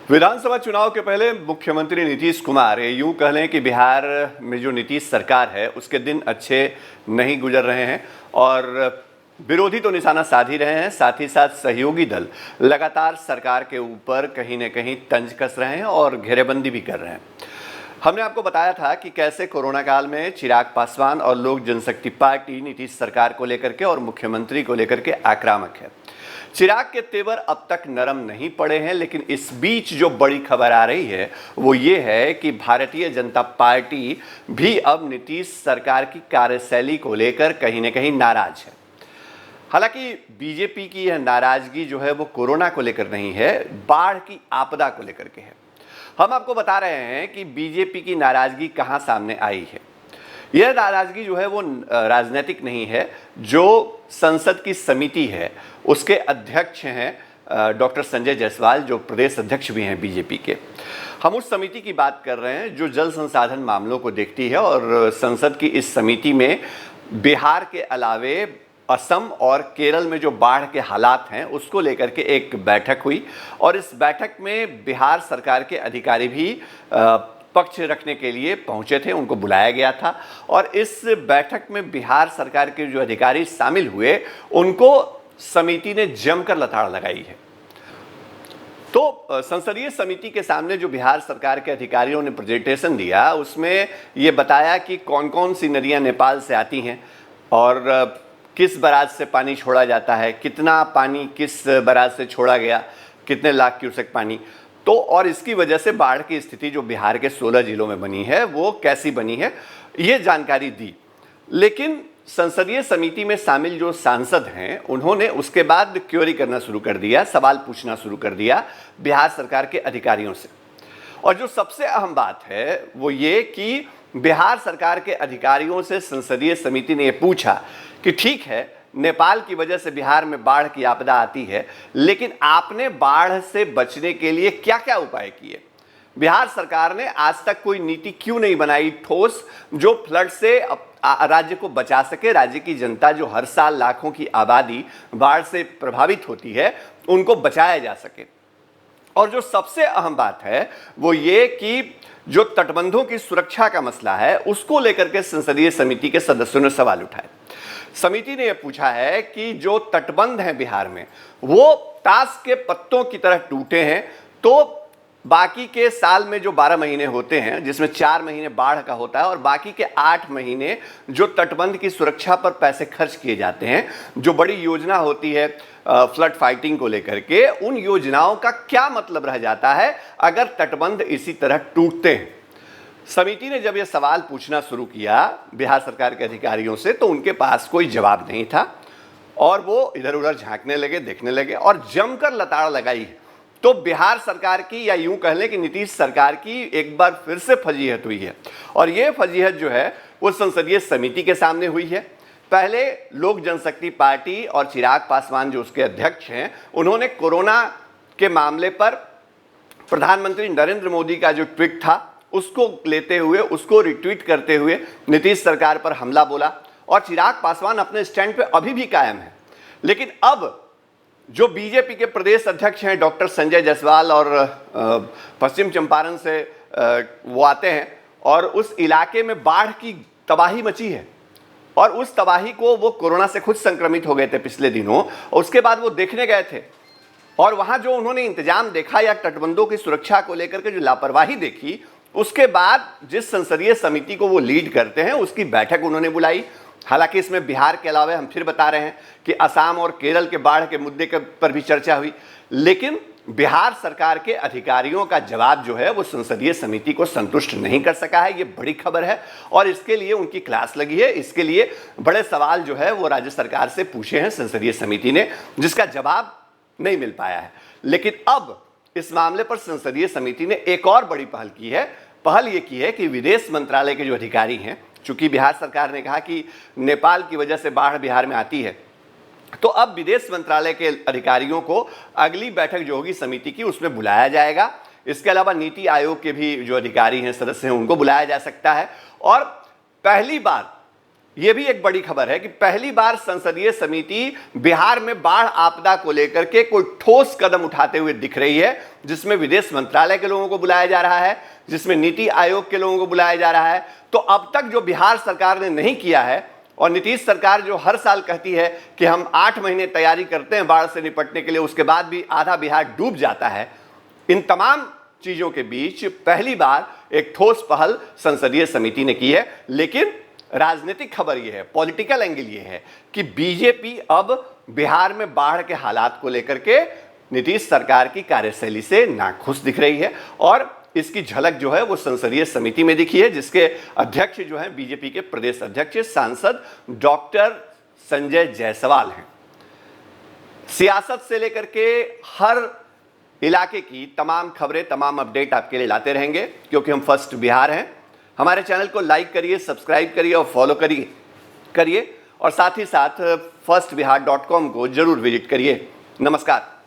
विधानसभा चुनाव के पहले मुख्यमंत्री नीतीश कुमार यूं कह लें कि बिहार में जो नीतीश सरकार है उसके दिन अच्छे नहीं गुजर रहे हैं और विरोधी तो निशाना साध ही रहे हैं, साथ ही साथ सहयोगी दल लगातार सरकार के ऊपर कहीं न कहीं तंज कस रहे हैं और घेरेबंदी भी कर रहे हैं। हमने आपको बताया था कि कैसे कोरोना काल में चिराग पासवान और लोक जनशक्ति पार्टी नीतीश सरकार को लेकर के और मुख्यमंत्री को लेकर के आक्रामक है। चिराग के तेवर अब तक नरम नहीं पड़े हैं, लेकिन इस बीच जो बड़ी खबर आ रही है वो ये है कि भारतीय जनता पार्टी भी अब नीतीश सरकार की कार्यशैली को लेकर कहीं न कहीं नाराज है। हालांकि बीजेपी की यह नाराजगी जो है वो कोरोना को लेकर नहीं है, बाढ़ की आपदा को लेकर के है। हम आपको बता रहे हैं कि बीजेपी की नाराजगी कहां सामने आई है। यह नाराजगी जो है वो राजनीतिक नहीं है। जो संसद की समिति है उसके अध्यक्ष हैं डॉक्टर संजय जायसवाल, जो प्रदेश अध्यक्ष भी हैं बीजेपी के। हम उस समिति की बात कर रहे हैं जो जल संसाधन मामलों को देखती है और संसद की इस समिति में बिहार के अलावे असम और केरल में जो बाढ़ के हालात हैं उसको लेकर के एक बैठक हुई और इस बैठक में बिहार सरकार के अधिकारी भी पक्ष रखने के लिए पहुंचे थे, उनको बुलाया गया था और इस बैठक में बिहार सरकार के जो अधिकारी शामिल हुए उनको समिति ने जमकर लताड़ लगाई है। तो संसदीय समिति के सामने जो बिहार सरकार के अधिकारियों ने प्रेजेंटेशन दिया उसमें ये बताया कि कौन कौन सी नदियां नेपाल से आती हैं और किस बराज से पानी छोड़ा जाता है, कितना पानी किस बराज से छोड़ा गया, कितने लाख क्यूसेक पानी, तो और इसकी वजह से बाढ़ की स्थिति जो बिहार के 16 जिलों में बनी है वो कैसी बनी है, ये जानकारी दी। लेकिन संसदीय समिति में शामिल जो सांसद हैं उन्होंने उसके बाद क्वेरी करना शुरू कर दिया, सवाल पूछना शुरू कर दिया बिहार सरकार के अधिकारियों से। और जो सबसे अहम बात है वो ये कि बिहार सरकार के अधिकारियों से संसदीय समिति ने ये पूछा कि ठीक है, नेपाल की वजह से बिहार में बाढ़ की आपदा आती है, लेकिन आपने बाढ़ से बचने के लिए क्या क्या उपाय किए? बिहार सरकार ने आज तक कोई नीति क्यों नहीं बनाई ठोस, जो फ्लड से राज्य को बचा सके? राज्य की जनता जो हर साल लाखों की आबादी बाढ़ से प्रभावित होती है उनको बचाया जा सके। और जो सबसे अहम बात है वो ये कि जो तटबंधों की सुरक्षा का मसला है उसको लेकर के संसदीय समिति के सदस्यों ने सवाल उठाए। समिति ने यह पूछा है कि जो तटबंध हैं बिहार में वो ताश के पत्तों की तरह टूटे हैं, तो बाकी के साल में जो 12 महीने होते हैं जिसमें 4 महीने बाढ़ का होता है और बाकी के 8 महीने जो तटबंध की सुरक्षा पर पैसे खर्च किए जाते हैं, जो बड़ी योजना होती है फ्लड फाइटिंग को लेकर के, उन योजनाओं का क्या मतलब रह जाता है अगर तटबंध इसी तरह टूटते हैं? समिति ने जब यह सवाल पूछना शुरू किया बिहार सरकार के अधिकारियों से तो उनके पास कोई जवाब नहीं था और वो इधर उधर झांकने लगे, देखने लगे और जमकर लताड़ लगाई। तो बिहार सरकार की, या यूं कह लें कि नीतीश सरकार की, एक बार फिर से फजीहत हुई है और ये फजीहत जो है वो संसदीय समिति के सामने हुई है। पहले लोक जनशक्ति पार्टी और चिराग पासवान जो उसके अध्यक्ष हैं उन्होंने कोरोना के मामले पर प्रधानमंत्री नरेंद्र मोदी का जो ट्वीट था उसको लेते हुए, उसको रिट्वीट करते हुए नीतीश सरकार पर हमला बोला और चिराग पासवान अपने स्टैंड पे अभी भी कायम है। लेकिन अब जो बीजेपी के प्रदेश अध्यक्ष हैं डॉक्टर संजय जायसवाल और पश्चिम चंपारण से वो आते हैं और उस इलाके में बाढ़ की तबाही मची है और उस तबाही को वो कोरोना से खुद संक्रमित हो गए थे पिछले दिनों और उसके बाद वो देखने गए थे और वहां जो उन्होंने इंतजाम देखा या तटबंधों की सुरक्षा को लेकर के जो लापरवाही देखी, उसके बाद जिस संसदीय समिति को वो लीड करते हैं उसकी बैठक उन्होंने बुलाई। हालांकि इसमें बिहार के अलावा हम फिर बता रहे हैं कि असम और केरल के बाढ़ के मुद्दे पर भी चर्चा हुई, लेकिन बिहार सरकार के अधिकारियों का जवाब जो है वो संसदीय समिति को संतुष्ट नहीं कर सका है। ये बड़ी खबर है और इसके लिए उनकी क्लास लगी है। इसके लिए बड़े सवाल जो है वो राज्य सरकार से पूछे हैं संसदीय समिति ने, जिसका जवाब नहीं मिल पाया है। लेकिन अब इस मामले पर संसदीय समिति ने एक और बड़ी पहल की है। पहल ये की है कि विदेश मंत्रालय के जो अधिकारी हैं, चूंकि बिहार सरकार ने कहा कि नेपाल की वजह से बाढ़ बिहार में आती है, तो अब विदेश मंत्रालय के अधिकारियों को अगली बैठक जो होगी समिति की उसमें बुलाया जाएगा। इसके अलावा नीति आयोग के भी जो अधिकारी हैं, सदस्य हैं, उनको बुलाया जा सकता है और पहली बार यह भी एक बड़ी खबर है कि पहली बार संसदीय समिति बिहार में बाढ़ आपदा को लेकर के कोई ठोस कदम उठाते हुए दिख रही है, जिसमें विदेश मंत्रालय के लोगों को बुलाया जा रहा है, जिसमें नीति आयोग के लोगों को बुलाया जा रहा है। तो अब तक जो बिहार सरकार ने नहीं किया है, और नीतीश सरकार जो हर साल कहती है कि हम 8 महीने तैयारी करते हैं बाढ़ से निपटने के लिए, उसके बाद भी आधा बिहार डूब जाता है, इन तमाम चीजों के बीच पहली बार एक ठोस पहल संसदीय समिति ने की है। लेकिन राजनीतिक खबर यह है, पॉलिटिकल एंगल यह है कि बीजेपी अब बिहार में बाढ़ के हालात को लेकर के नीतीश सरकार की कार्यशैली से नाखुश दिख रही है, और इसकी झलक जो है वो संसदीय समिति में दिखी है, जिसके अध्यक्ष जो है बीजेपी के प्रदेश अध्यक्ष सांसद डॉक्टर संजय जायसवाल हैं। सियासत से लेकर के हर इलाके की तमाम खबरें, तमाम अपडेट आपके लिए लाते रहेंगे, क्योंकि हम फर्स्ट बिहार हैं। हमारे चैनल को लाइक करिए, सब्सक्राइब करिए और फॉलो करिए और साथ ही साथ firstbihar.com को जरूर विजिट करिए। नमस्कार।